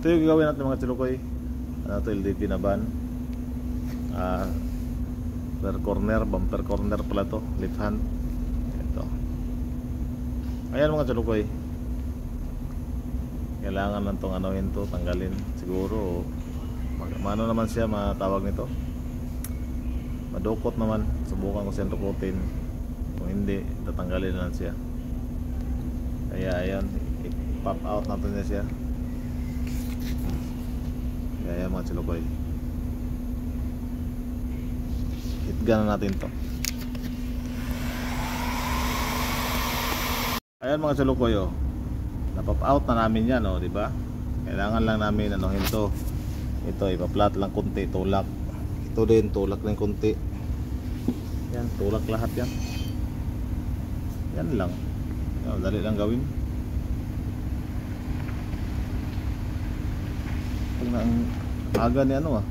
Ito yung gagawin natin mga chulukoy. Ano to, LDP na van. Per corner, bumper corner pala to, left hand. Ito. Ayan mga chulukoy. Kailangan lang tong anuhin to, tanggalin. Siguro ano naman siya matawag nito, madukot naman. Subukan ko siyang dukutin. Kung hindi, tatanggalin na lang siya. Kaya ayan, i-pop out natin niya siya. Kaya ayan mga chulukoy, hitgan na natin to. Ayan mga chulukoy, oh, na-pop out na namin yan, oh, diba? Kailangan lang namin anuhin to. Ito, ipa-flat lang konti, tulak. Ito din, tulak lang konti. Yan, tulak lahat yan. Yan lang. Yan, dali lang gawin. Pag na ang aga ni ano